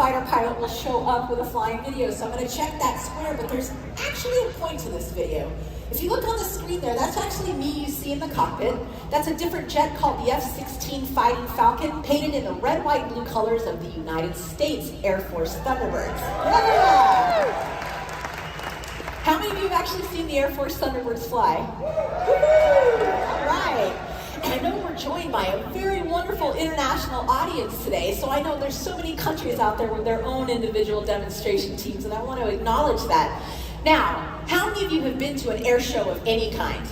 fighter pilot will show up with a flying video. So I'm going to check that square, but there's actually a point to this video. If you look on the screen there, that's actually me you see in the cockpit. That's a different jet called the F-16 Fighting Falcon, painted in the red, white, and blue colors of the United States Air Force Thunderbirds. Yeah! How many of you have actually seen the Air Force Thunderbirds fly? All right. And I know we're joined by a very wonderful international audience today, so I know there's so many countries out there with their own individual demonstration teams, and I want to acknowledge that. Now, how many of you have been to an air show of any kind?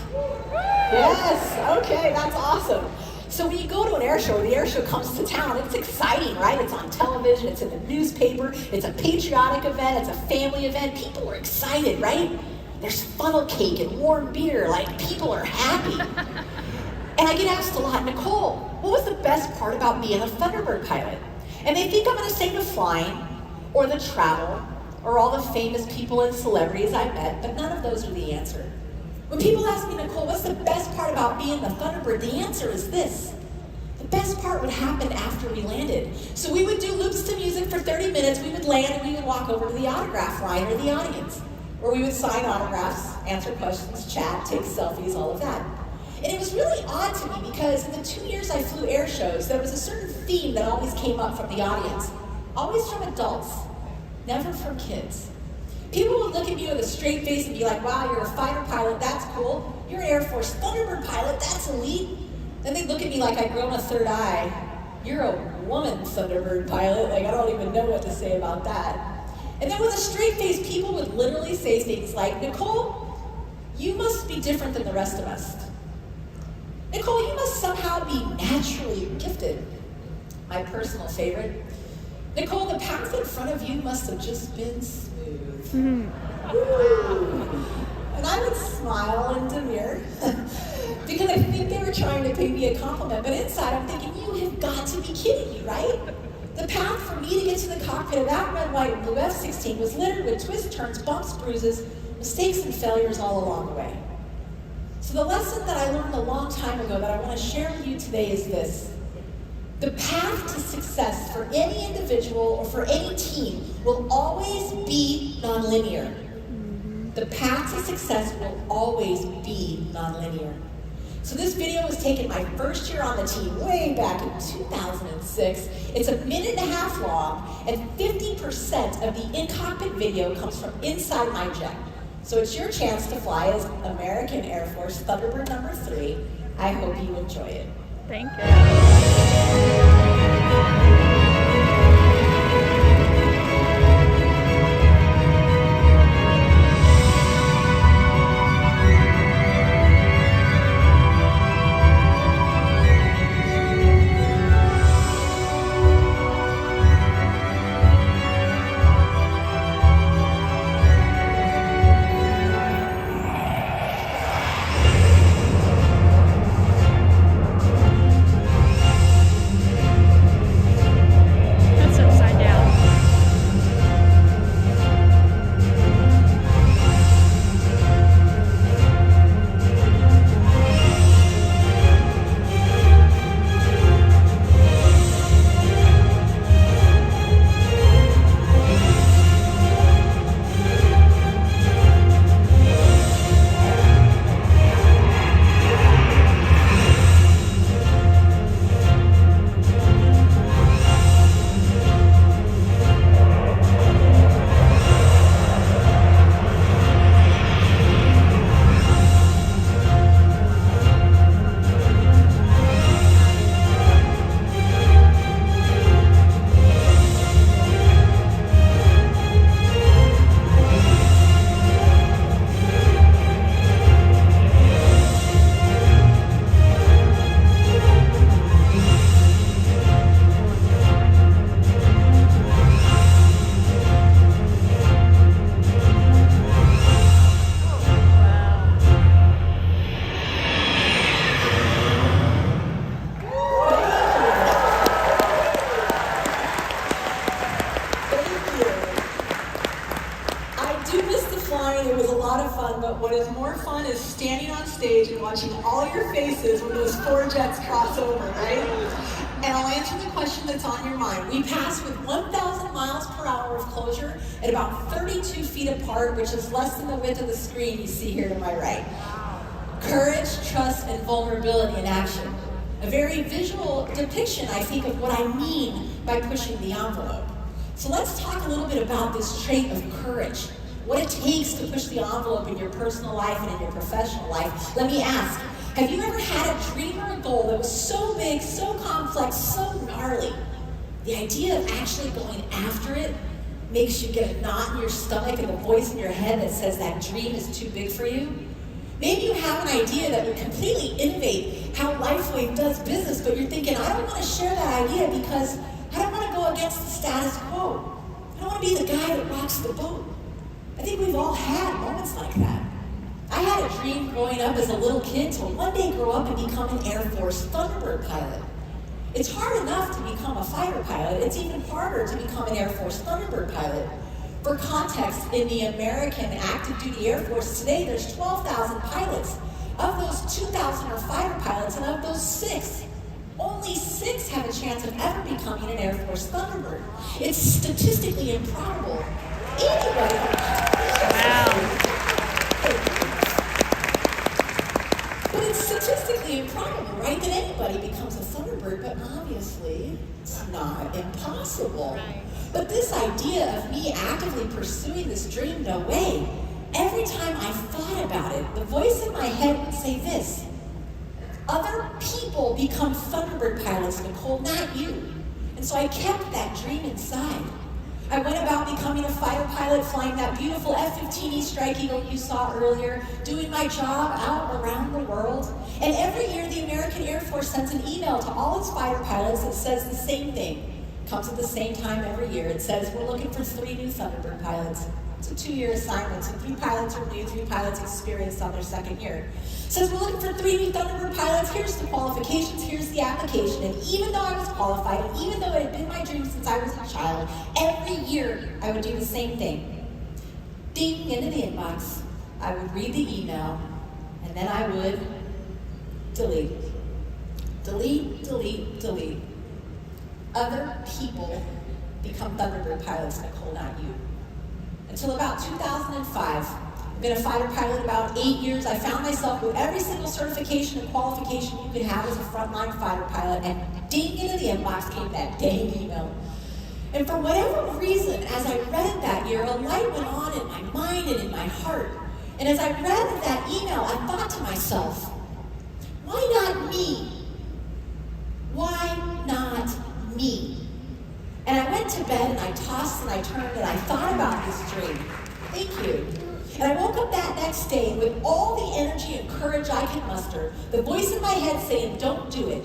Yes, okay, that's awesome. So when you go to an air show, the air show comes to town, it's exciting, right? It's on television, it's in the newspaper, it's a patriotic event, it's a family event. People are excited, right? There's funnel cake and warm beer, like people are happy. And I get asked a lot, Nicole, what was the best part about being a Thunderbird pilot? And they think I'm gonna say the flying, or the travel, or all the famous people and celebrities I met, but none of those are the answer. When people ask me, Nicole, what's the best part about being the Thunderbird? The answer is this. The best part would happen after we landed. So we would do loops to music for 30 minutes, we would land, and we would walk over to the autograph line or the audience, where we would sign autographs, answer questions, chat, take selfies, all of that. And it was really odd to me because in the 2 years I flew air shows, there was a certain theme that always came up from the audience. Always from adults, never from kids. People would look at me with a straight face and be like, wow, you're a fighter pilot, that's cool. You're an Air Force Thunderbird pilot, that's elite. Then they'd look at me like I'd grown a third eye. You're a woman Thunderbird pilot, like I don't even know what to say about that. And then with a straight face, people would literally say things like, Nicole, you must be different than the rest of us. Nicole, you must somehow be naturally gifted. My personal favorite. Nicole, the path in front of you must have just been smooth. And I would smile and demur because I think they were trying to pay me a compliment, but inside I'm thinking, you have got to be kidding me, right? The path for me to get to the cockpit of that red, white, and blue F-16 was littered with twists, turns, bumps, bruises, mistakes, and failures all along the way. So the lesson that I learned a long time ago that I want to share with you today is this. The path to success for any individual or for any team will always be nonlinear. The path to success will always be nonlinear. So this video was taken my first year on the team, way back in 2006. It's 1.5 minutes long, and 50% of the in-cockpit video comes from inside my jet. So it's your chance to fly as American Air Force Thunderbird number 3. I hope you enjoy it. Thank you. but what is more fun is standing on stage and watching all your faces when those 4 jets cross over, right? and I'll answer the question that's on your mind. We pass with 1,000 miles per hour of closure at about 32 feet apart, which is less than the width of the screen you see here to my right. Courage, trust, and vulnerability in action. A very visual depiction, I think, of what I mean by pushing the envelope. So let's talk a little bit about this trait of courage. What it takes to push the envelope in your personal life and in your professional life. Let me ask, have you ever had a dream or a goal that was so big, so complex, so gnarly? The idea of actually going after it makes you get a knot in your stomach and the voice in your head that says that dream is too big for you. Maybe you have an idea that would completely innovate how Lifewave does business, but you're thinking, I don't want to share that idea because I don't want to go against the status quo. I don't want to be the guy that rocks the boat. I think we've all had moments like that. I had a dream growing up as a little kid to one day grow up and become an Air Force Thunderbird pilot. It's hard enough to become a fighter pilot. It's even harder to become an Air Force Thunderbird pilot. For context, in the American active duty Air Force today, there's 12,000 pilots. Of those, 2,000 are fighter pilots, and of those 6, only 6 have a chance of ever becoming an Air Force Thunderbird. It's statistically improbable. Anybody. Wow. But it's statistically improbable, right, that anybody becomes a Thunderbird, but obviously it's not impossible. Right. But this idea of me actively pursuing this dream, no way. Every time I thought about it, the voice in my head would say this: other people become Thunderbird pilots, Nicole, not you. And so I kept that dream inside. I went about becoming a fighter pilot, flying that beautiful F-15E Strike Eagle you saw earlier, doing my job out around the world. And every year, the American Air Force sends an email to all its fighter pilots that says the same thing. Comes at the same time every year. It says, we're looking for 3 new Thunderbird pilots. It's a 2-year assignment, so 3 pilots are new, 3 pilots experienced on their 2nd year. It says, we're looking for 3 new Thunderbird pilots. Here's the qualifications, here's the application. And even though I was qualified, and even though it had been my dream since I was a child, every year I would do the same thing. Ding, into the inbox. I would read the email, and then I would delete. Delete, delete, delete. Other people become Thunderbird pilots, Nicole, not you. Until about 2005, I've been a fighter pilot about 8 years. I found myself with every single certification and qualification you could have as a frontline fighter pilot, and ding, into the inbox came that dang email. And for whatever reason, as I read it that year, a light went on in my mind and in my heart. And as I read that email, I thought to myself, why not me? Why not me? And I went to bed and I tossed and I turned and I thought about this dream. Thank you. And I woke up that next day with all the energy and courage I could muster, the voice in my head saying, don't do it.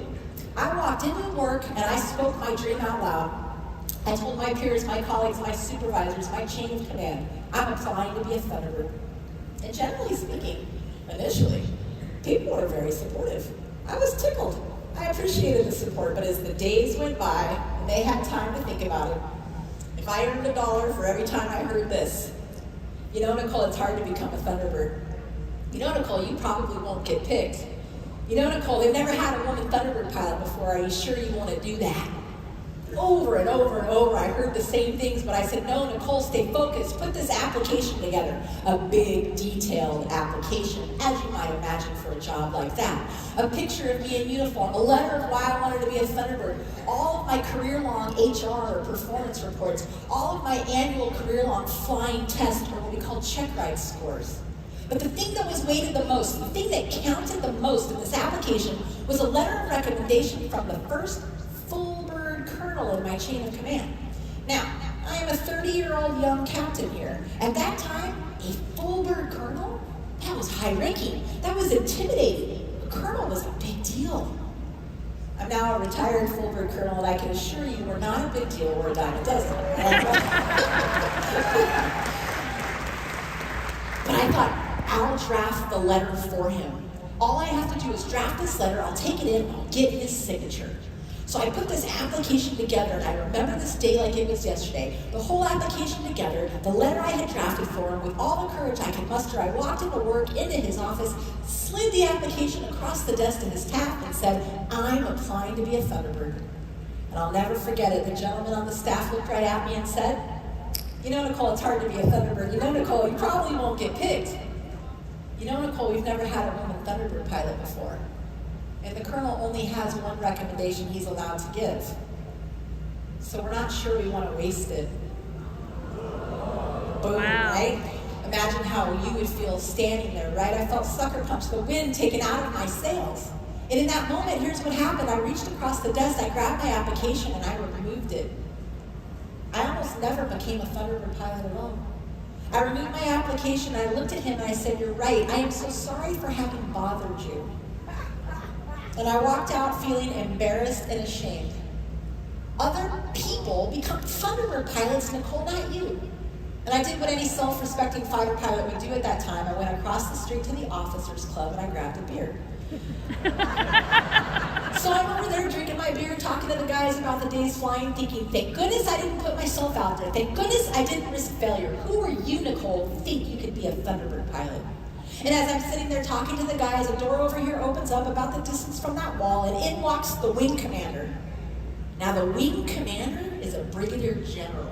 I walked into work and I spoke my dream out loud. I told my peers, my colleagues, my supervisors, my chain of command, I'm applying to be a Thunderbird. And generally speaking, initially, people were very supportive. I was tickled. I appreciated the support, but as the days went by and they had time to think about it, if I earned $1 for every time I heard this, you know, Nicole, it's hard to become a Thunderbird. You know, Nicole, you probably won't get picked. You know, Nicole, they've never had a woman Thunderbird pilot before. Are you sure you want to do that? Over and over and over, I heard the same things, but I said, no, Nicole, stay focused. Put this application together. A big, detailed application, as you might imagine for a job like that. A picture of me in uniform, a letter of why I wanted to be a Thunderbird, all of my career-long HR or performance reports, all of my annual career-long flying test, or what we call check ride scores. But the thing that was weighted the most, the thing that counted the most in this application was a letter of recommendation from the first colonel in my chain of command. Now, I am a 30-year-old young captain here. At that time, a full bird colonel? That was high ranking. That was intimidating. A colonel was a big deal. I'm now a retired full bird colonel, and I can assure you we're not a big deal, we're a dime a dozen. But I thought, I'll draft the letter for him. All I have to do is draft this letter, I'll take it in, I'll get his signature. So I put this application together, and I remember this day like it was yesterday. The whole application together, the letter I had drafted for him, with all the courage I could muster, I walked into work, into his office, slid the application across the desk to his tap, and said, I'm applying to be a Thunderbird. And I'll never forget it. The gentleman on the staff looked right at me and said, "You know, Nicole, it's hard to be a Thunderbird. You know, Nicole, you probably won't get picked. You know, Nicole, we've never had a woman Thunderbird pilot before. And the colonel only has one recommendation he's allowed to give. So we're not sure we want to waste it." Boom, wow. Right? Imagine how you would feel standing there, right? I felt sucker punched, the wind taken out of my sails. And in that moment, here's what happened. I reached across the desk, I grabbed my application, and I removed it. I almost never became a Thunderbird pilot alone. I removed my application, and I looked at him, and I said, "You're right. I am so sorry for having bothered you." And I walked out feeling embarrassed and ashamed. Other people become Thunderbird pilots, Nicole, not you. And I did what any self-respecting fighter pilot would do at that time. I went across the street to the officers club and I grabbed a beer. So I'm over there drinking my beer, talking to the guys about the day's flying, thinking, thank goodness I didn't put myself out there. Thank goodness I didn't risk failure. Who are you, Nicole, to think you could be a Thunderbird pilot? And as I'm sitting there talking to the guys, a door over here opens up about the distance from that wall, and in walks the wing commander. Now the wing commander is a brigadier general,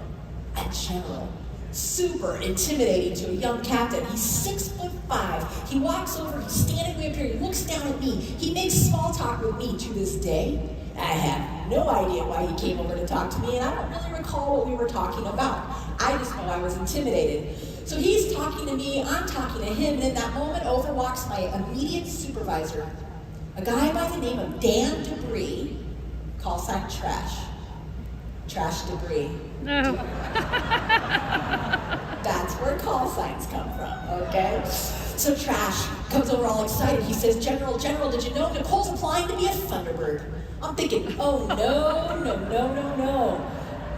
a general. Super intimidating to a young captain. He's 6'5". He walks over, he's standing way up here, he looks down at me. He makes small talk with me to this day. I have no idea why he came over to talk to me, and I don't really recall what we were talking about. I just know I was intimidated. So he's talking to me, I'm talking to him, and in that moment over walks my immediate supervisor, a guy by the name of Dan Debris, call sign Trash. Trash Debris. No. That's where call signs come from, okay? So Trash comes over all excited. He says, General, did you know Nicole's applying to be a Thunderbird? I'm thinking, oh no.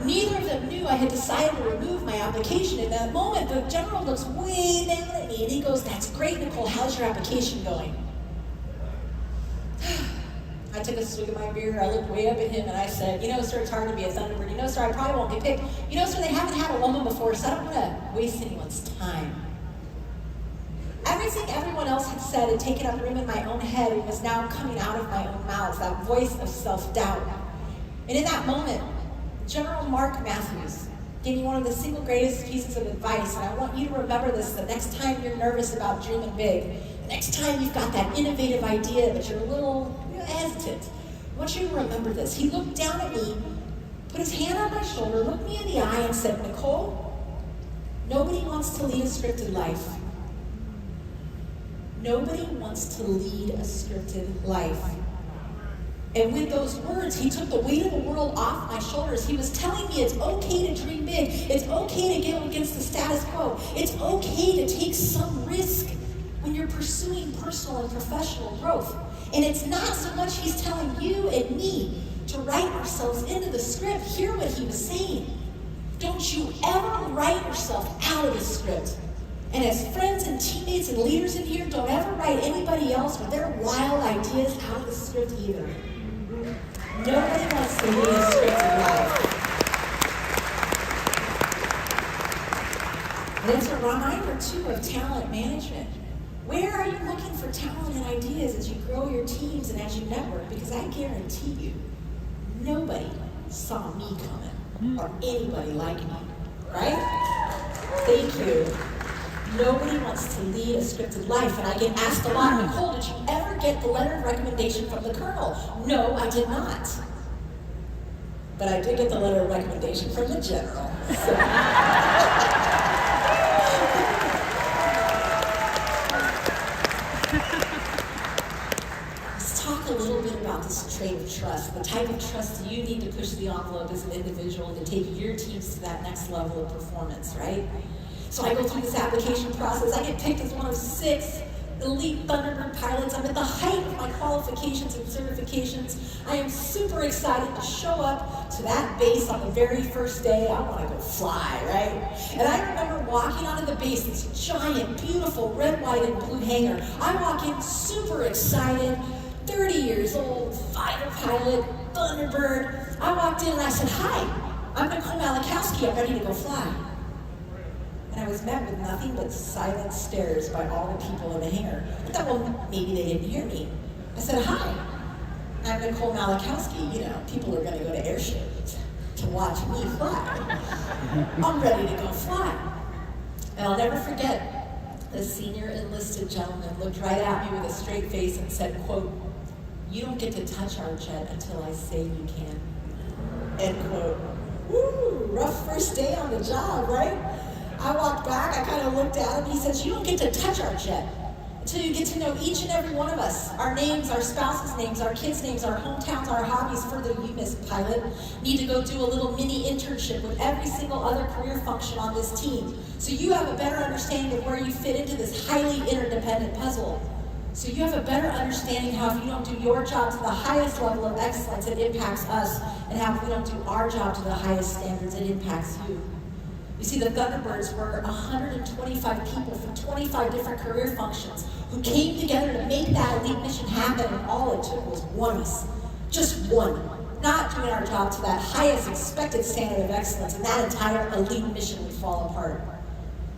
Neither of them knew I had decided to remove my application. In that moment, the general looks way down at me and he goes, that's great, Nicole, how's your application going? I took a swig of my beer, I looked way up at him and I said, you know, sir, it's hard to be a Thunderbird. You know, sir, I probably won't get picked. You know, sir, they haven't had a woman before, so I don't want to waste anyone's time. Everything everyone else had said had taken up room in my own head and was now coming out of my own mouth, that voice of self-doubt. And in that moment, General Mark Matthews gave me one of the single greatest pieces of advice, and I want you to remember this the next time you're nervous about dreaming big, the next time you've got that innovative idea but you're a little hesitant. I want you to remember this. He looked down at me, put his hand on my shoulder, looked me in the eye and said, Nicole, nobody wants to lead a scripted life. Nobody wants to lead a scripted life. And with those words, he took the weight of the world off my shoulders. He was telling me it's okay to dream big. It's okay to go against the status quo. It's okay to take some risk when you're pursuing personal and professional growth. And it's not so much he's telling you and me to write ourselves into the script. Hear what he was saying. Don't you ever write yourself out of the script. And as friends and teammates and leaders in here, don't ever write anybody else with their wild ideas out of the script either. Nobody wants to lead a scripted life. And it's a reminder, too, of talent management. Where are you looking for talent and ideas as you grow your teams and as you network? Because I guarantee you, nobody saw me coming, or anybody like me, right? Thank you. Nobody wants to lead a scripted life, and I get asked a lot, Nicole, did you ever get the letter of recommendation from the colonel? No, I did not. But I did get the letter of recommendation from the general. Let's talk a little bit about this trait of trust, the type of trust you need to push the envelope as an individual and to take your teams to that next level of performance, right? So I go through this application process. I get picked as one of 6 elite Thunderbird pilots. I'm at the height of my qualifications and certifications. I am super excited to show up to that base on the very first day. I want to go fly, right? And I remember walking onto the base, this giant, beautiful red, white, and blue hangar. I walk in super excited, 30 years old, fighter pilot, Thunderbird. I walked in and I said, hi, I'm Nicole Malachowski. I'm ready to go fly. And I was met with nothing but silent stares by all the people in the hangar. I thought, well, maybe they didn't hear me. I said, hi, And I'm Nicole Malachowski, people are gonna go to air shows to watch me fly. I'm ready to go fly. And I'll never forget, the senior enlisted gentleman looked right at me with a straight face and said, quote, "You don't get to touch our jet until I say you can." End quote. Woo, rough first day on the job, right? I walked back, I kind of looked at him, he says, "You don't get to touch our jet until you get to know each and every one of us, our names, our spouses' names, our kids' names, our hometowns, our hobbies. Further, you, Miss Pilot, need to go do a little mini internship with every single other career function on this team, so you have a better understanding of where you fit into this highly interdependent puzzle. So you have a better understanding how if you don't do your job to the highest level of excellence, it impacts us, and how if we don't do our job to the highest standards, it impacts you." You see, the Thunderbirds were 125 people from 25 different career functions who came together to make that elite mission happen, and all it took was one of us. Just one. Not doing our job to that highest expected standard of excellence, and that entire elite mission would fall apart.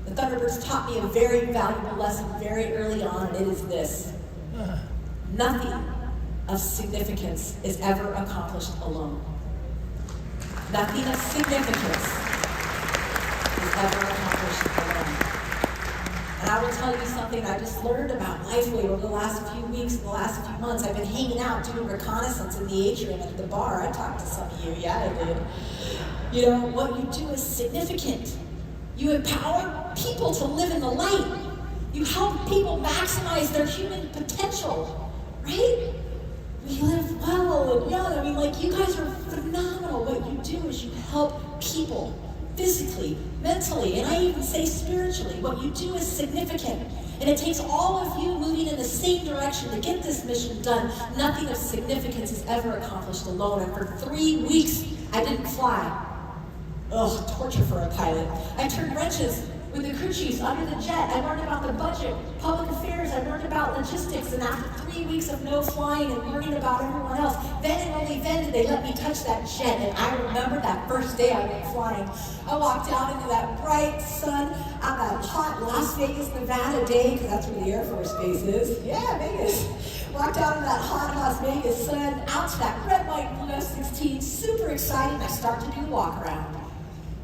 The Thunderbirds taught me a very valuable lesson very early on, and it is this: nothing of significance is ever accomplished alone. Nothing of significance is ever accomplished alone. And I will tell you something I just learned about Lifewave over the last few weeks, the last few months. I've been hanging out doing reconnaissance in the atrium at the bar. I talked to some of you, yeah I did. What you do is significant. You empower people to live in the light. You help people maximize their human potential, right? We live well and young. You guys are phenomenal. What you do is you help people physically, mentally, and I even say spiritually. What you do is significant. And it takes all of you moving in the same direction to get this mission done. Nothing of significance is ever accomplished alone. And for 3 weeks, I didn't fly. Ugh, torture for a pilot. I turned wrenches with the crew chiefs under the jet. I learned about the budget, public affairs. I learned about logistics. And after 3 weeks of no flying and learning about everyone else, then and only then did they let me touch that jet. And I remember that first day I went flying. I walked out into that bright sun on that hot Las Vegas, Nevada day, because that's where the Air Force Base is. Yeah, Vegas. Walked out in that hot Las Vegas sun, out to that red, white, blue F-16, super excited. I start to do the walk around.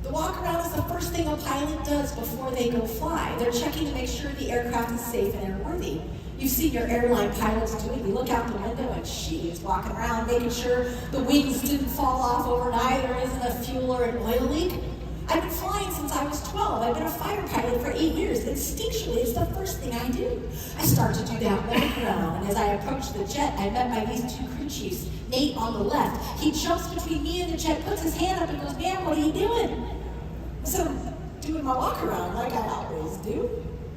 The walk around is the first thing a pilot does before they go fly. They're checking to make sure the aircraft is safe and airworthy. You've seen your airline pilots do it. You look out the window and she's walking around making sure the wings didn't fall off overnight, there isn't a fuel or an oil leak. I've been flying since I was 12. I've been a fighter pilot for 8 years. Instinctually, it's the first thing I do. I start to do that walk around, and as I approach the jet, I'm met by these 2 crew chiefs. Nate on the left. He jumps between me and the jet, puts his hand up and goes, "Man, what are you doing?" I said, "I'm doing my walk around like I always do."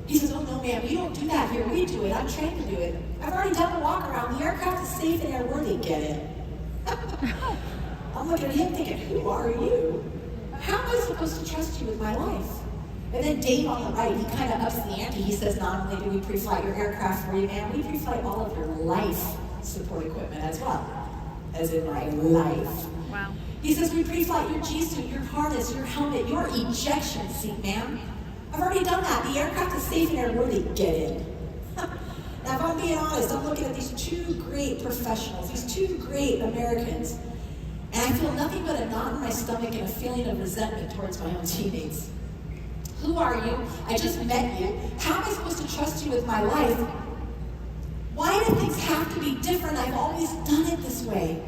He says, "Oh no, ma'am, you don't do that here. We do it. I'm trained to do it. I've already done the walk around. The aircraft is safe and airworthy. Get it." I'm looking at him thinking, who are you? How am I supposed to trust you with my life? And then Dave on the right, he kind of ups the ante. He says, "Not only do we pre-flight your aircraft for you, ma'am, we pre-flight all of your life support equipment as well." As in my life. Wow. He says, "We pre-flight your G-suit, your harness, your helmet, your ejection seat, ma'am. I've already done that. The aircraft is safe and airworthy. Get in." Now, if I'm being honest, I'm looking at these 2 great professionals, these 2 great Americans, and I feel nothing but a knot in my stomach and a feeling of resentment towards my own teammates. Who are you? I just met you. How am I supposed to trust you with my life? Why do things have to be different? I've always done it this way.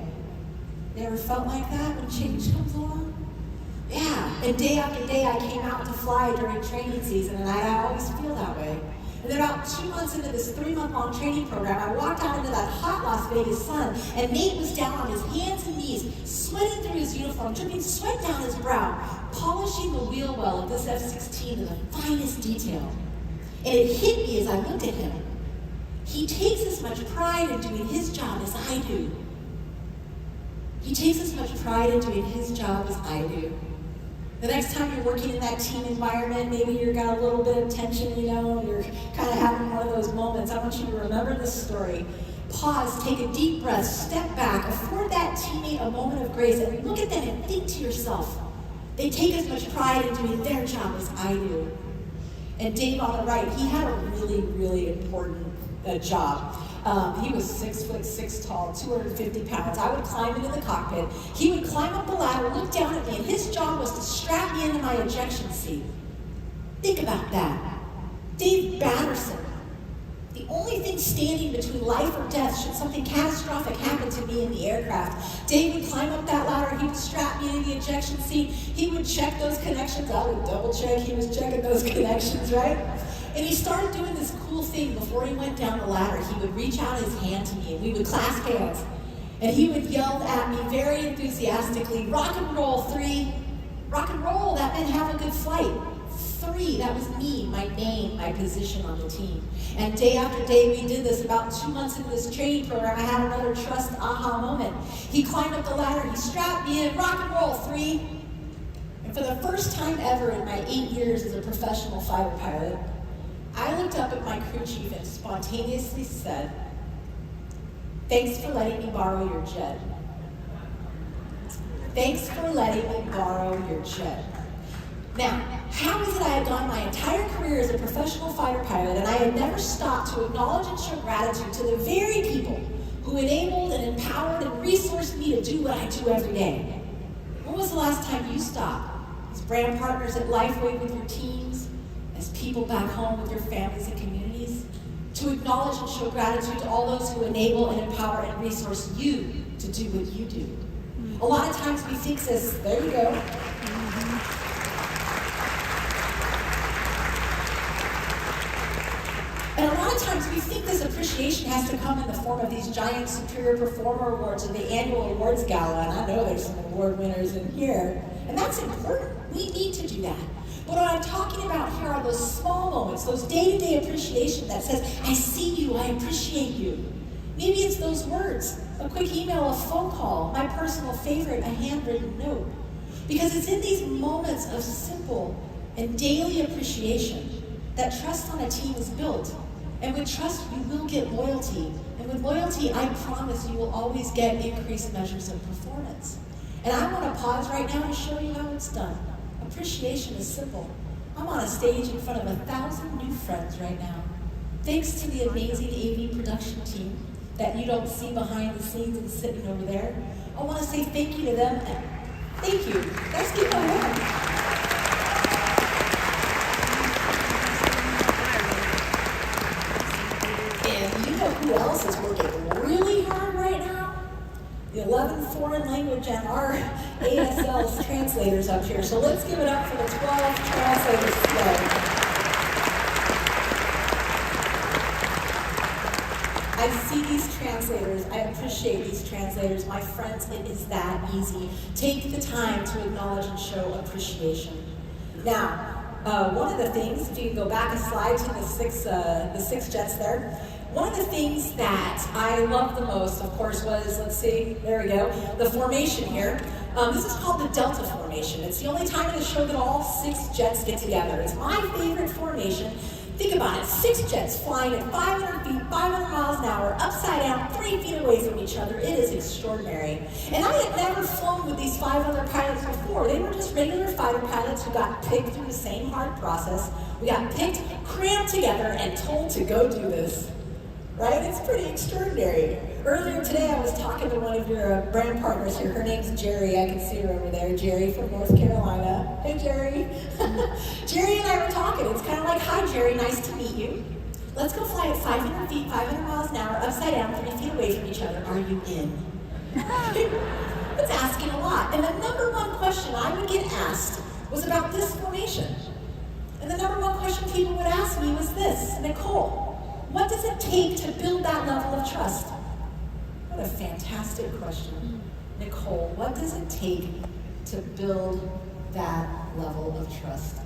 You ever felt like that when change comes along? Yeah, and day after day I came out to fly during training season, and I always feel that way. And then about 2 months into this 3-month-long training program, I walked out into that hot Las Vegas sun, and Nate was down on his hands and knees, sweating through his uniform, dripping sweat down his brow, polishing the wheel well of this F-16 to the finest detail. And it hit me as I looked at him. He takes as much pride in doing his job as I do. He takes as much pride in doing his job as I do. The next time you're working in that team environment, maybe you've got a little bit of tension, you're kind of having one of those moments. I want you to remember this story. Pause, take a deep breath, step back, afford that teammate a moment of grace, and look at them and think to yourself, they take as much pride in doing their job as I do. And Dave on the right, he had a really, really important job. He was 6'6" tall, 250 pounds. I would climb into the cockpit. He would climb up the ladder, look down at me, and his job was to strap me into my ejection seat. Think about that. Dave Batterson. The only thing standing between life or death should something catastrophic happen to me in the aircraft. Dave would climb up that ladder, he would strap me into the ejection seat, he would check those connections, I would double check, he was checking those connections, right? And he started doing this cool thing before he went down the ladder. He would reach out his hand to me and we would clasp hands. And he would yell at me very enthusiastically, rock and roll, 3. Rock and roll, that meant have a good flight. 3, that was me, my name, my position on the team. And day after day we did this. About 2 months into this training program, I had another trust aha moment. He climbed up the ladder, he strapped me in, rock and roll, 3. And for the first time ever in my 8 years as a professional fighter pilot, I looked up at my crew chief and spontaneously said, thanks for letting me borrow your jet. Thanks for letting me borrow your jet. Now, how is it I had gone my entire career as a professional fighter pilot and I had never stopped to acknowledge and show gratitude to the very people who enabled and empowered and resourced me to do what I do every day? When was the last time you stopped? As brand partners at Lifewave with your teams, as people back home with your families and communities, to acknowledge and show gratitude to all those who enable and empower and resource you to do what you do. A lot of times we think this, there you go. And a lot of times we think this appreciation has to come in the form of these giant Superior Performer Awards or the annual awards gala, and I know there's some award winners in here, and that's important. We need to do that. But what I'm talking about here are those small moments, those day-to-day appreciation that says, I see you, I appreciate you. Maybe it's those words, a quick email, a phone call, my personal favorite, a handwritten note. Because it's in these moments of simple and daily appreciation that trust on a team is built. And with trust, you will get loyalty. And with loyalty, I promise you will always get increased measures of performance. And I want to pause right now to show you how it's done. Appreciation is simple. I'm on a stage in front of 1,000 new friends right now. Thanks to the amazing AV production team that you don't see behind the scenes and sitting over there. I want to say thank you to them. Thank you. Let's keep on going. And you know who else is working really hard right now? The 11 foreign language and our ASL's translators up here. So let's give it up for the 12 translators today. I see these translators, I appreciate these translators. My friends, it is that easy. Take the time to acknowledge and show appreciation. Now, one of the things, if you can go back a slide to the six jets there, one of the things that I loved the most, of course, was, let's see, there we go, the formation here. This is called the Delta Formation. It's the only time in the show that all 6 jets get together. It's my favorite formation. Think about it, 6 jets flying at 500 feet, 500 miles an hour, upside down, 3 feet away from each other. It is extraordinary. And I had never flown with these 5 other pilots before. They were just regular fighter pilots who got picked through the same hard process. We got picked, crammed together, and told to go do this. Right? It's pretty extraordinary. Earlier today, I was talking to one of your brand partners here. Her name's Jerry. I can see her over there. Jerry from North Carolina. Hey, Jerry. Jerry and I were talking. It's kind of like, hi, Jerry. Nice to meet you. Let's go fly at 500 feet, 500 miles an hour, upside down, 3 feet away from each other. Are you in? That's asking a lot. And the number one question I would get asked was about this formation. And the number one question people would ask me was this, Nicole, what does it take to build that level of trust? What a fantastic question. Nicole, what does it take to build that level of trust?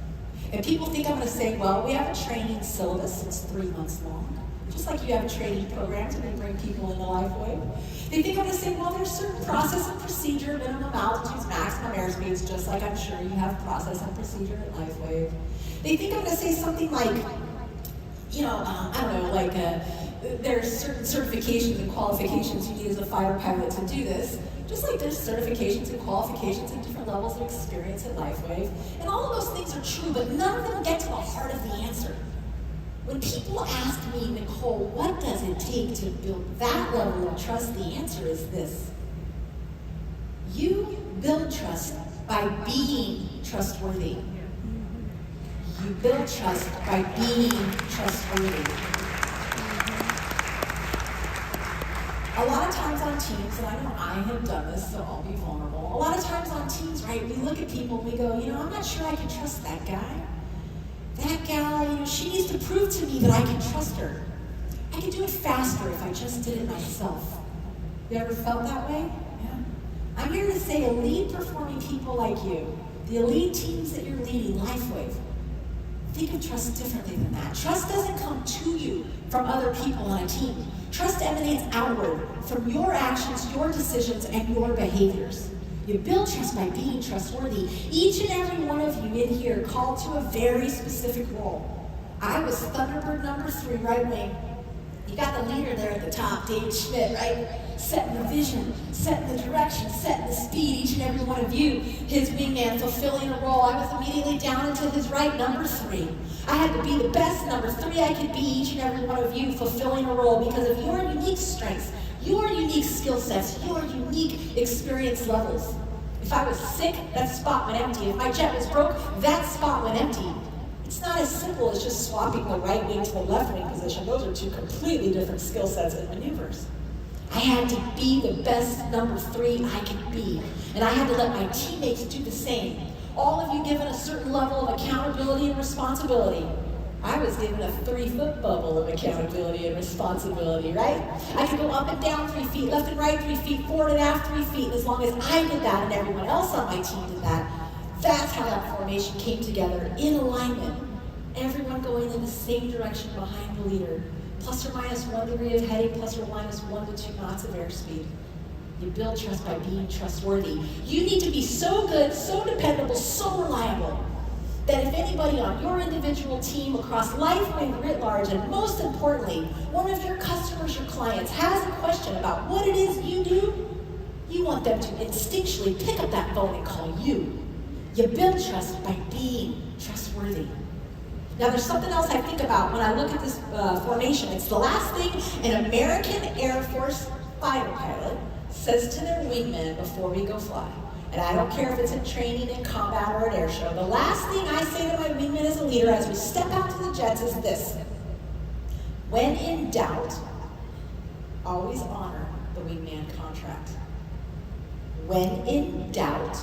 And people think I'm going to say, well, we have a training syllabus, it's 3 months long. Just like you have a training program to bring people into Lifewave. They think I'm going to say, well, there's certain process and procedure, minimum altitudes, maximum airspeeds, just like I'm sure you have process and procedure at Lifewave. They think I'm going to say something like, I don't know, like there's certain certifications and qualifications you need as a fighter pilot to do this, just like there's certifications and qualifications and different levels of experience at Lifewave. And all of those things are true, but none of them get to the heart of the answer. When people ask me, Nicole, what does it take to build that level of trust? The answer is this. You build trust by being trustworthy. You build trust by being trustworthy. A lot of times on teams, and I know I have done this, so I'll be vulnerable. A lot of times on teams, right, we look at people and we go, I'm not sure I can trust that guy. That gal, she needs to prove to me that I can trust her. I could do it faster if I just did it myself. You ever felt that way? Yeah. I'm here to say elite performing people like you, the elite teams that you're leading, Lifewave, think of trust differently than that. Trust doesn't come to you from other people on a team. Trust emanates outward from your actions, your decisions, and your behaviors. You build trust by being trustworthy. Each and every one of you in here called to a very specific role. I was Thunderbird number 3, right wing. You got the leader there at the top, David Schmidt, right? Setting the vision, setting the direction, setting the speed, each and every one of you, his wingman, fulfilling a role. I was immediately down into his right, number 3. I had to be the best number 3 I could be, each and every one of you, fulfilling a role because of your unique strengths, your unique skill sets, your unique experience levels. If I was sick, that spot went empty. If my jet was broke, that spot went empty. It's not as simple as just swapping the right wing to the left wing position. Those are 2 completely different skill sets and maneuvers. I had to be the best number 3 I could be. And I had to let my teammates do the same. All of you given a certain level of accountability and responsibility. I was given a 3-foot bubble of accountability and responsibility, right? I could go up and down 3 feet, left and right 3 feet, forward and aft 3 feet. And as long as I did that and everyone else on my team did that, that's how that formation came together in alignment. Everyone going in the same direction behind the leader. Plus or minus 1 degree of heading, plus or minus 1 to 2 knots of airspeed. You build trust by being trustworthy. You need to be so good, so dependable, so reliable, that if anybody on your individual team across Lifewave writ large, and most importantly, one of your customers or clients has a question about what it is you do, you want them to instinctually pick up that phone and call you. You build trust by being trustworthy. Now there's something else I think about when I look at this formation. It's the last thing an American Air Force fighter pilot says to their wingman before we go fly. And I don't care if it's in training, in combat, or an air show. The last thing I say to my wingman as a leader as we step out to the jets is this. When in doubt, always honor the wingman contract. When in doubt,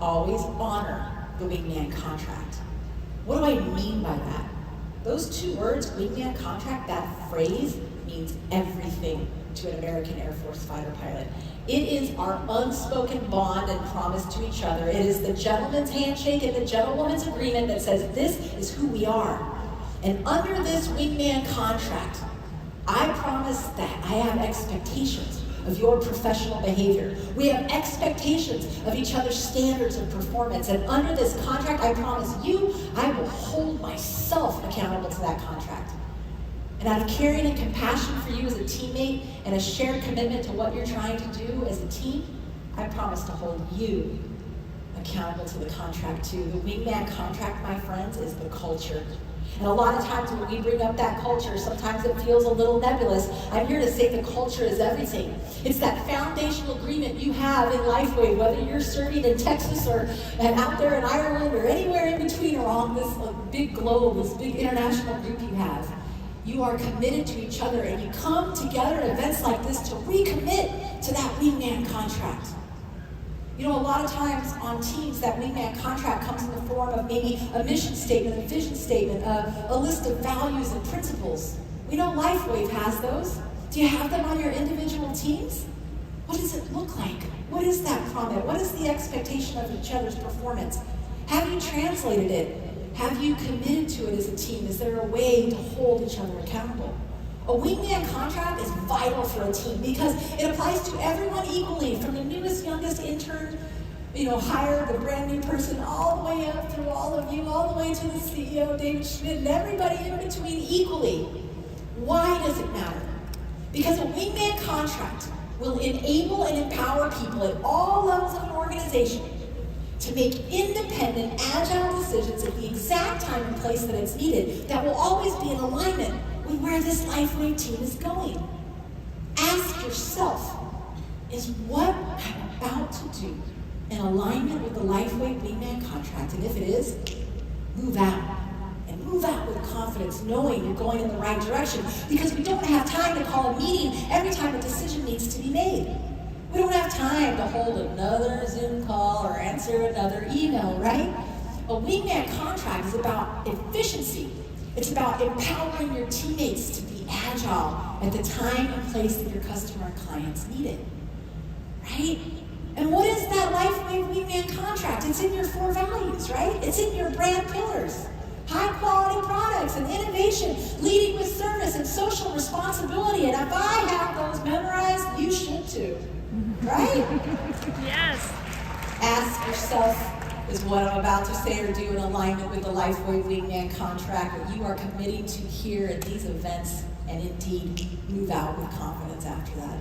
always honor the wingman contract. What do I mean by that? Those 2 words, wingman contract, that phrase means everything to an American Air Force fighter pilot. It is our unspoken bond and promise to each other. It is the gentleman's handshake and the gentlewoman's agreement that says this is who we are. And under this wingman contract, I promise that I have expectations of your professional behavior. We have expectations of each other's standards of performance. And under this contract, I promise you, I will hold myself accountable to that contract. And out of caring and compassion for you as a teammate and a shared commitment to what you're trying to do as a team, I promise to hold you accountable to the contract too. The wingman contract, my friends, is the culture. And a lot of times when we bring up that culture, sometimes it feels a little nebulous. I'm here to say the culture is everything. It's that foundational agreement you have in Lifewave, whether you're serving in Texas or and out there in Ireland or anywhere in between or on this big globe, this big international group you have. You are committed to each other and you come together at events like this to recommit to that wingman contract. You know, a lot of times on teams, that wingman contract comes in the form of maybe a mission statement, a vision statement, a list of values and principles. We know Lifewave has those. Do you have them on your individual teams? What does it look like? What is that promise? What is the expectation of each other's performance? Have you translated it? Have you committed to it as a team? Is there a way to hold each other accountable? A wingman contract is vital for a team because it applies to everyone equally, from the newest, youngest intern, hire the brand new person, all the way up through all of you, all the way to the CEO, David Schmidt, and everybody in between equally. Why does it matter? Because a wingman contract will enable and empower people at all levels of an organization to make independent, agile decisions at the exact time and place that it's needed that will always be in alignment with where this Lifewave team is going. Ask yourself, is what I'm about to do in alignment with the Lifewave Wingman contract? And if it is, move out. And move out with confidence, knowing you're going in the right direction, because we don't have time to call a meeting every time a decision needs to be made. We don't have time to hold another Zoom call or answer another email, right? A Wingman contract is about efficiency. It's about empowering your teammates to be agile at the time and place that your customer and clients need it, right? And what is that Lifewave Wingman contract? It's in your 4 values, right? It's in your brand pillars. High quality products and innovation, leading with service and social responsibility. And if I have those memorized, you should too, right? Yes. Ask yourself, is what I'm about to say or do in alignment with the Lifewave Wingman contract that you are committing to here at these events, and indeed move out with confidence after that.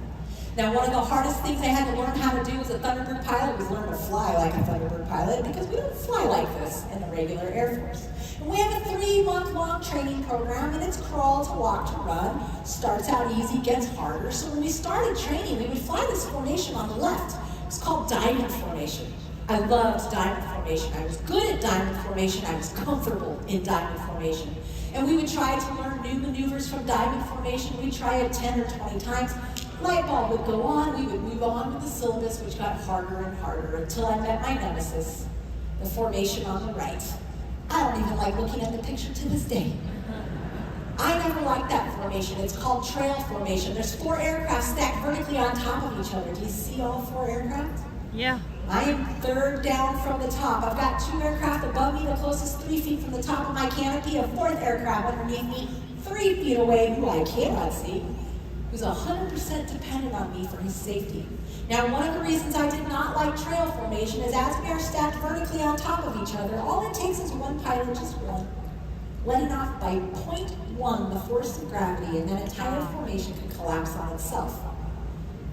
Now, one of the hardest things I had to learn how to do as a Thunderbird pilot was learn to fly like a Thunderbird pilot, because we don't fly like this in the regular Air Force. And we have a 3-month-long training program, and it's crawl to walk to run. Starts out easy, gets harder. So when we started training, we would fly this formation on the left. It's called diamond formation. I loved diamond formation. I was good at diamond formation. I was comfortable in diamond formation. And we would try to learn new maneuvers from diamond formation. We'd try it 10 or 20 times. Light bulb would go on. We would move on with the syllabus, which got harder and harder until I met my nemesis, the formation on the right. I don't even like looking at the picture to this day. I never liked that formation. It's called trail formation. There's 4 aircraft stacked vertically on top of each other. Do you see all 4 aircraft? Yeah. I am 3rd down from the top. I've got 2 aircraft above me, the closest 3 feet from the top of my canopy, a 4th aircraft underneath me, 3 feet away, who I cannot see, who's 100% dependent on me for his safety. Now, one of the reasons I did not like trail formation is as we are stacked vertically on top of each other, all it takes is one pilot, just one, letting off by 0.1 the force of gravity, and then entire formation can collapse on itself.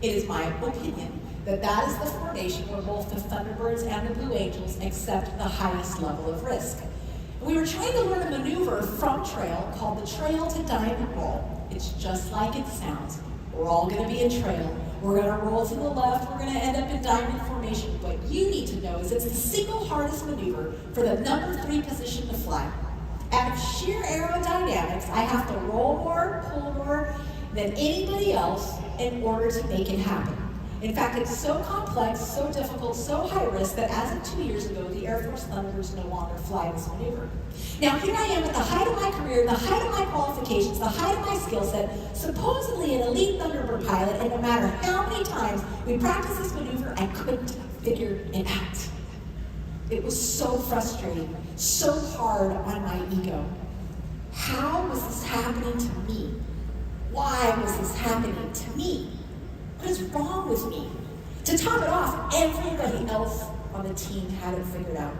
It is my opinion that that is the formation where both the Thunderbirds and the Blue Angels accept the highest level of risk. We were trying to learn a maneuver from trail called the trail to diamond roll. It's just like it sounds. We're all going to be in trail. We're going to roll to the left. We're going to end up in diamond formation. What you need to know is it's the single hardest maneuver for the number 3 position to fly. Out of sheer aerodynamics, I have to roll more, pull more than anybody else in order to make it happen. In fact, it's so complex, so difficult, so high risk that as of 2 years ago, the Air Force Thunderbirds no longer fly this maneuver. Now, here I am at the height of my career, the height of my qualifications, the height of my skill set, supposedly an elite Thunderbird pilot, and no matter how many times we practiced this maneuver, I couldn't figure it out. It was so frustrating, so hard on my ego. How was this happening to me? Why was this happening to me? What is wrong with me? To top it off, everybody else on the team had it figured out.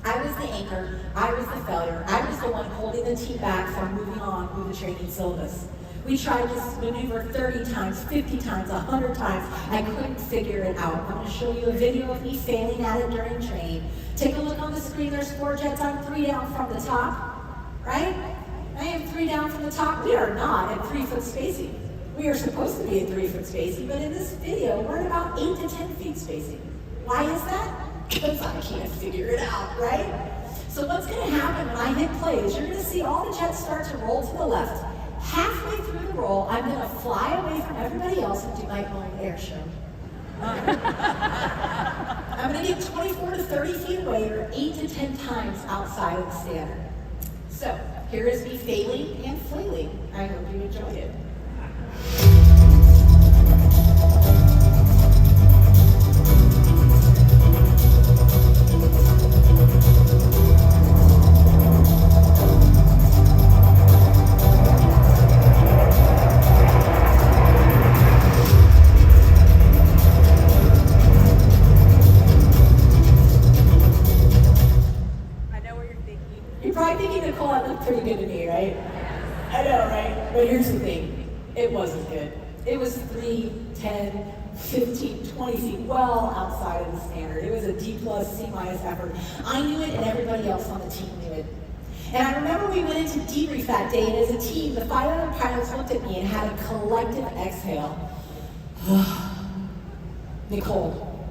I was the anchor, I was the failure, I was the one holding the team back from moving on with the training syllabus. We tried this maneuver 30 times, 50 times, 100 times. I couldn't figure it out. I'm going to show you a video of me failing at it during training. Take a look on the screen, there's 4 jets, I'm 3 down from the top, right? I am 3 down from the top. We are not at 3-foot spacing. We are supposed to be at 3-foot spacing, but in this video, we're at about 8 to 10 feet spacing. Why is that? Because I can't figure it out, right? So what's going to happen when I hit play is you're going to see all the jets start to roll to the left. Halfway through the roll, I'm going to fly away from everybody else and do my own air show. I'm going to get 24 to 30 feet away, or 8 to 10 times outside of the standard. So here is me failing and flailing. I hope you enjoyed it. You're probably thinking, Nicole, that looked pretty good to me, right? I know, right? But here's the thing. It wasn't good. It was 3, 10, 15, 20 feet, well outside of the standard. It was a D plus, C minus effort. I knew it and everybody else on the team knew it. And I remember we went into debrief that day, and as a team, the 5 other pilots looked at me and had a collective exhale. Nicole,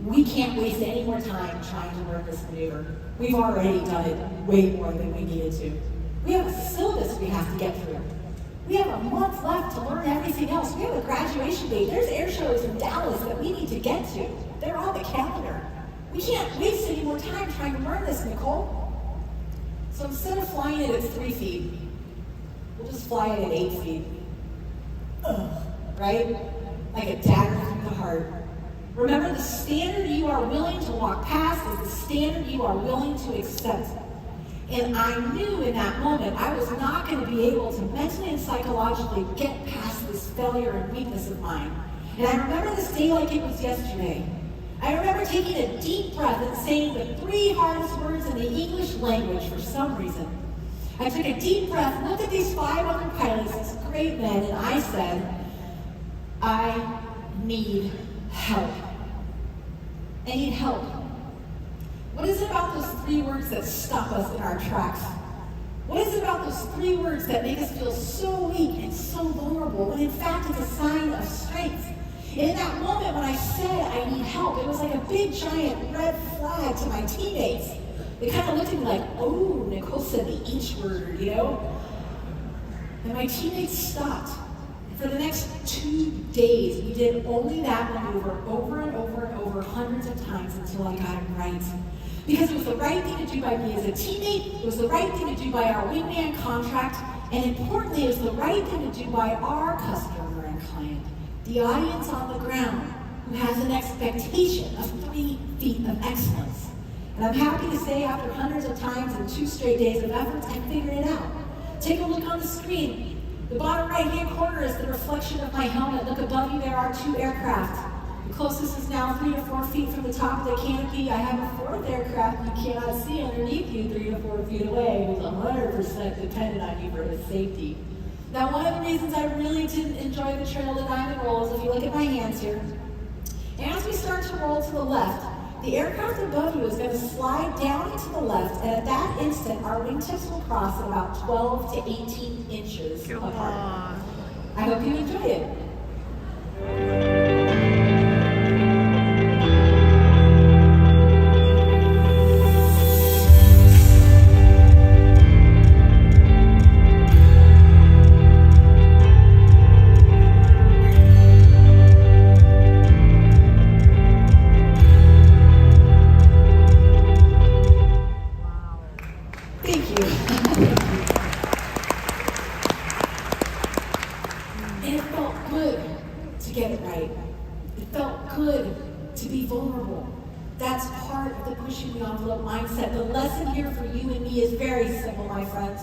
we can't waste any more time trying to learn this maneuver. We've already done it way more than we needed to. We have a syllabus we have to get through. We have a month left to learn everything else. We have a graduation date. There's air shows in Dallas that we need to get to. They're on the calendar. We can't waste any more time trying to learn this, Nicole. So instead of flying it at 3 feet, we'll just fly it at 8 feet. Right? Like a dagger through the heart. Remember, the standard you are willing to walk past is the standard you are willing to accept. And I knew in that moment I was not going to be able to mentally and psychologically get past this failure and weakness of mine. And I remember this day like it was yesterday. I remember taking a deep breath and saying the 3 hardest words in the English language for some reason. I took a deep breath, looked at these 5 other pilots, these great men, and I said, I need help. I need help. What is it about those 3 words that stop us in our tracks? What is it about those 3 words that make us feel so weak and so vulnerable, when in fact it's a sign of strength? And in that moment when I said I need help, it was like a big giant red flag to my teammates. They kind of looked at me like, oh, Nicole said the H word, you know? And my teammates stopped. For the next 2 days, we did only that maneuver over and over and over hundreds of times until I got it right. Because it was the right thing to do by me as a teammate, it was the right thing to do by our wingman contract, and importantly, it was the right thing to do by our customer and client, the audience on the ground, who has an expectation of 3 feet of excellence. And I'm happy to say, after hundreds of times and 2 straight days of efforts, I figured it out. Take a look on the screen. The bottom right-hand corner is the reflection of my helmet. Look above you, there are 2 aircraft. The closest is now 3 to 4 feet from the top of the canopy. I have a 4th aircraft you cannot see underneath you 3 to 4 feet away, who's 100% dependent on you for his safety. Now, one of the reasons I really didn't enjoy the trail to diamond roll is if you look at my hands here. As we start to roll to the left, the aircraft above you is going to slide down and to the left, and at that instant, our wingtips will cross at about 12 to 18 inches apart. I hope you enjoy it. And it felt good to get it right. It felt good to be vulnerable. That's part of the pushing the envelope mindset. The lesson here for you and me is very simple, my friends.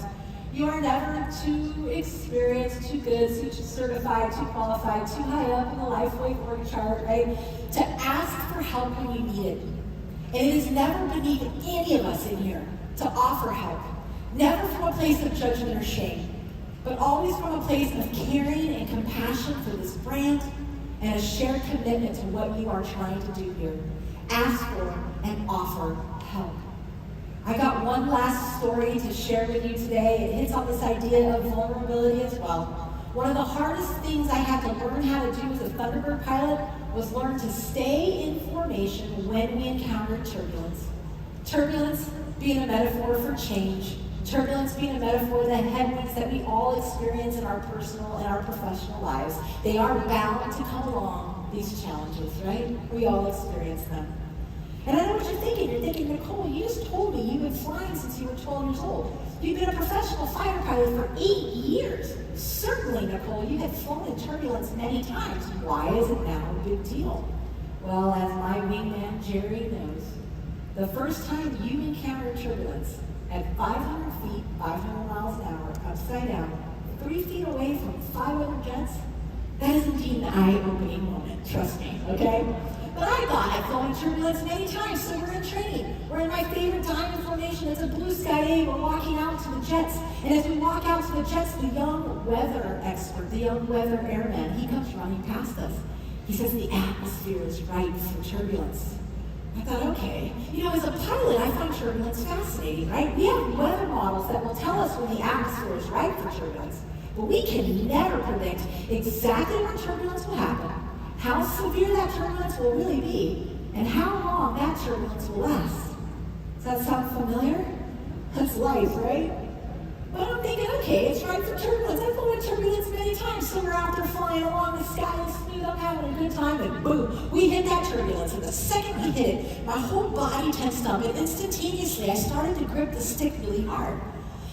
You are never too experienced, too good, too certified, too qualified, too high up in the Lifewave org chart, right? To ask for help when you need it. And it is never beneath any of us in here to offer help. Never from a place of judgment or shame, but always from a place of caring and compassion for this brand and a shared commitment to what you are trying to do here. Ask for and offer help. I got one last story to share with you today. It hits on this idea of vulnerability as well. One of the hardest things I had to learn how to do as a Thunderbird pilot was learn to stay in formation when we encountered turbulence. Turbulence being a metaphor for change. Turbulence being a metaphor for the headwinds that we all experience in our personal and our professional lives. They are bound to come along, these challenges, right? We all experience them. And I know what you're thinking. You're thinking, Nicole, you just told me you've been flying since you were 12 years old. You've been a professional fighter pilot for 8 years. Certainly, Nicole, you have flown in turbulence many times. Why is it now a big deal? Well, as my wingman, Jerry, knows, the first time you encountered turbulence at 500 feet, 500 miles an hour, upside down, 3 feet away from 5 other jets, that is indeed an eye-opening moment, trust me, okay? But I thought I'd flown in turbulence many times, so we're in training. We're in my favorite diamond formation. It's a blue sky day. We're walking out to the jets. And as we walk out to the jets, the young weather expert, the young weather airman, he comes running past us. He says the atmosphere is ripe for turbulence. I thought, okay. You know, as a pilot, I find turbulence fascinating, right? We have weather models that will tell us when the atmosphere is ripe for turbulence, but we can never predict exactly when turbulence will happen, how severe that turbulence will really be, and how long that turbulence will last. Does that sound familiar? That's life, right? But I'm thinking, okay, it's right for turbulence. I've flown in turbulence many times. So we're out there flying along, the sky is smooth, I'm having a good time, and boom, we hit that turbulence. And the second we hit it, my whole body tensed up, and instantaneously I started to grip the stick really hard.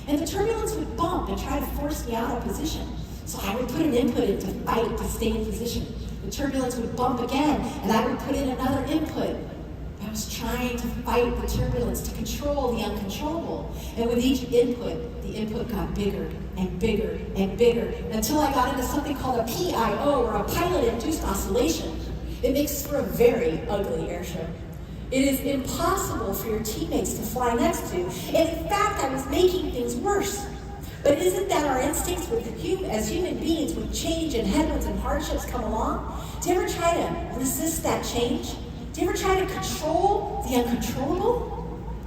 And the turbulence would bump and try to force me out of position. So I would put an input in to fight to stay in position. The turbulence would bump again, and I would put in another input. I was trying to fight the turbulence, to control the uncontrollable. And with each input, the input got bigger and bigger and bigger until I got into something called a PIO, or a pilot-induced oscillation. It makes for a very ugly air show. It is impossible for your teammates to fly next to. And in fact, I was making things worse. But isn't that our instincts as human beings when change and headwinds and hardships come along? Do you ever try to resist that change? Do you ever try to control the uncontrollable?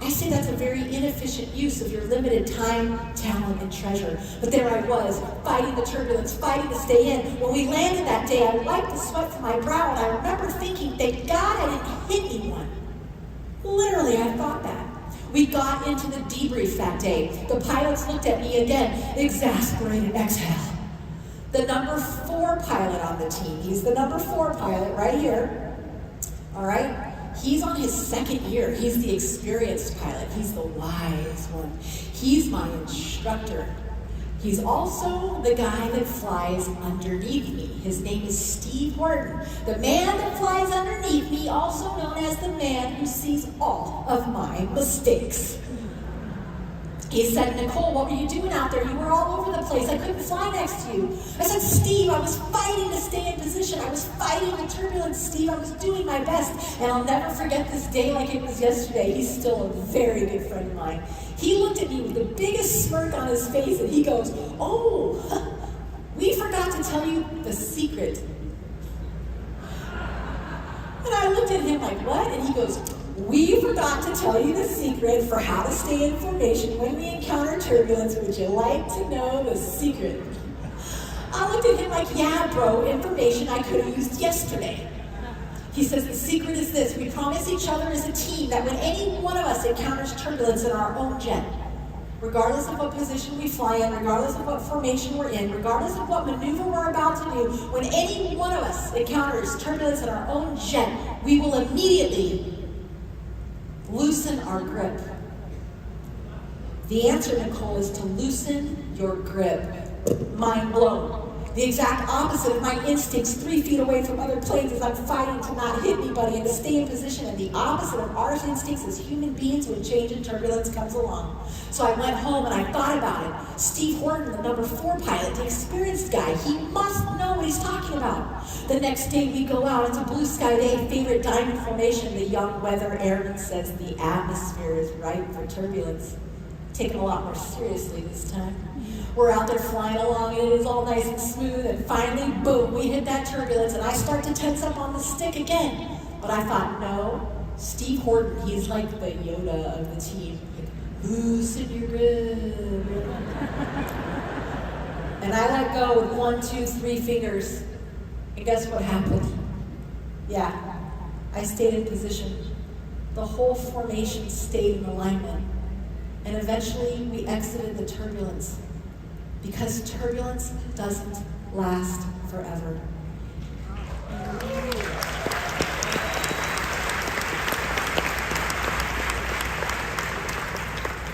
I say that's a very inefficient use of your limited time, talent, and treasure. But there I was, fighting the turbulence, fighting to stay in. When we landed that day, I wiped the sweat from my brow, and I remember thinking, thank God I didn't hit anyone. Literally, I thought that. We got into the debrief that day. The pilots looked at me again, exasperated exhale. The number 4 pilot on the team, he's the number 4 pilot right here. All right? He's on his 2nd year. He's the experienced pilot. He's the wise one. He's my instructor. He's also the guy that flies underneath me. His name is Steve Horton. The man that flies underneath me, also known as the man who sees all of my mistakes. He said, Nicole, what were you doing out there? You were all over the place. I couldn't fly next to you. I said, Steve, I was fighting to stay in position. I was fighting the turbulence, Steve. I was doing my best. And I'll never forget this day like it was yesterday. He's still a very good friend of mine. He looked at me with the biggest smirk on his face, and he goes, oh, we forgot to tell you the secret. And I looked at him like, what? And he goes, we forgot to tell you the secret for how to stay in formation when we encounter turbulence. Would you like to know the secret? I looked at him like, yeah, bro, information I could have used yesterday. He says, the secret is this. We promise each other as a team that when any one of us encounters turbulence in our own jet, regardless of what position we fly in, regardless of what formation we're in, regardless of what maneuver we're about to do, when any one of us encounters turbulence in our own jet, we will immediately loosen our grip. The answer, Nicole, is to loosen your grip. Mind blown. The exact opposite of my instincts 3 feet away from other planes as I'm fighting to not hit anybody and to stay in position, and the opposite of our instincts as human beings when change and turbulence comes along. So I went home and I thought about it. Steve Horton, the number 4 pilot, the experienced guy, he must know what he's talking about. The next day we go out, it's a blue sky day, favorite diamond formation. The young weather airman says the atmosphere is ripe for turbulence. Taken a lot more seriously this time. We're out there flying along and it is all nice and smooth, and finally, boom, we hit that turbulence and I start to tense up on the stick again. But I thought, no, Steve Horton, he's like the Yoda of the team. Loosen your grip. And I let go with 1, 2, 3 fingers. And guess what happened? Yeah, I stayed in position. The whole formation stayed in alignment. And eventually we exited the turbulence. Because turbulence doesn't last forever.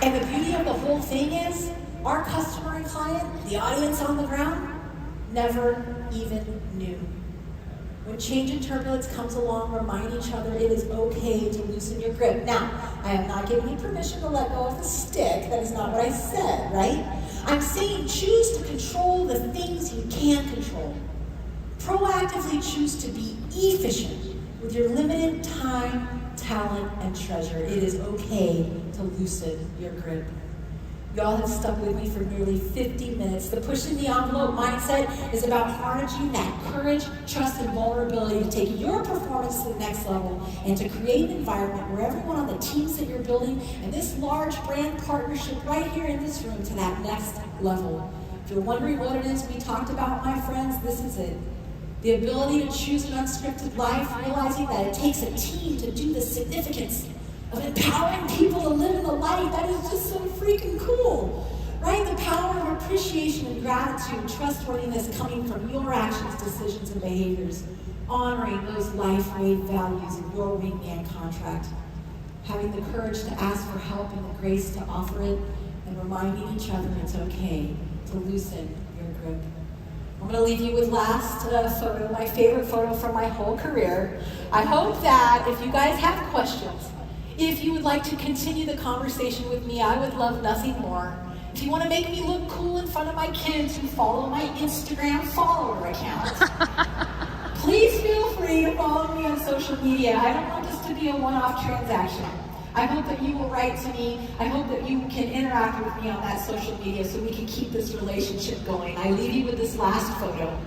And the beauty of the whole thing is, our customer and client, the audience on the ground, never even knew. When change and turbulence comes along, remind each other it is okay to loosen your grip. Now, I am not giving you permission to let go of the stick. That is not what I said, right? I'm saying choose to control the things you can control. Proactively choose to be efficient with your limited time, talent, and treasure. It is okay to loosen your grip. Y'all have stuck with me for nearly 50 minutes. The pushing the envelope mindset is about harnessing that courage, trust, and vulnerability to take your performance to the next level and to create an environment where everyone on the teams that you're building and this large brand partnership right here in this room to that next level. If you're wondering what it is we talked about, my friends, this is it. The ability to choose an unscripted life, realizing that it takes a team to do the significance of empowering people to live in the light. That is just so freaking cool, right? The power of appreciation and gratitude and trustworthiness coming from your actions, decisions, and behaviors, honoring those Lifewave values in your wingman contract, having the courage to ask for help and the grace to offer it, and reminding each other it's okay to loosen your grip. I'm going to leave you with last photo, my favorite photo from my whole career. I hope that if you guys have questions, if you would like to continue the conversation with me, I would love nothing more. If you want to make me look cool in front of my kids who follow my Instagram follower account, please feel free to follow me on social media. I don't want this to be a one-off transaction. I hope that you will write to me. I hope that you can interact with me on that social media so we can keep this relationship going. I leave you with this last photo.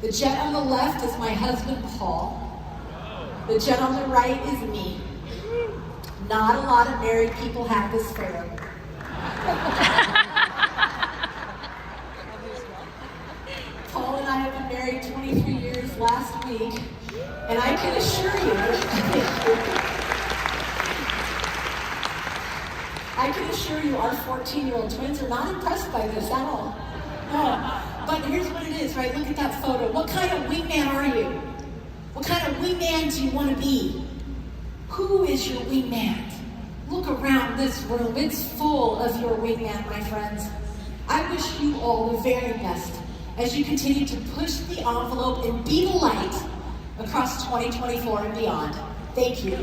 The jet on the left is my husband, Paul. The jet on the right is me. Not a lot of married people have this photo. Paul and I have been married 23 years last week, and I can assure you, our 14-year-old twins are not impressed by this at all. No. But here's what it is, right? Look at that photo. What kind of wingman are you? What kind of wingman do you want to be? Who is your wingman? Look around this room. It's full of your wingman, my friends. I wish you all the very best as you continue to push the envelope and be the light across 2024 and beyond. Thank you.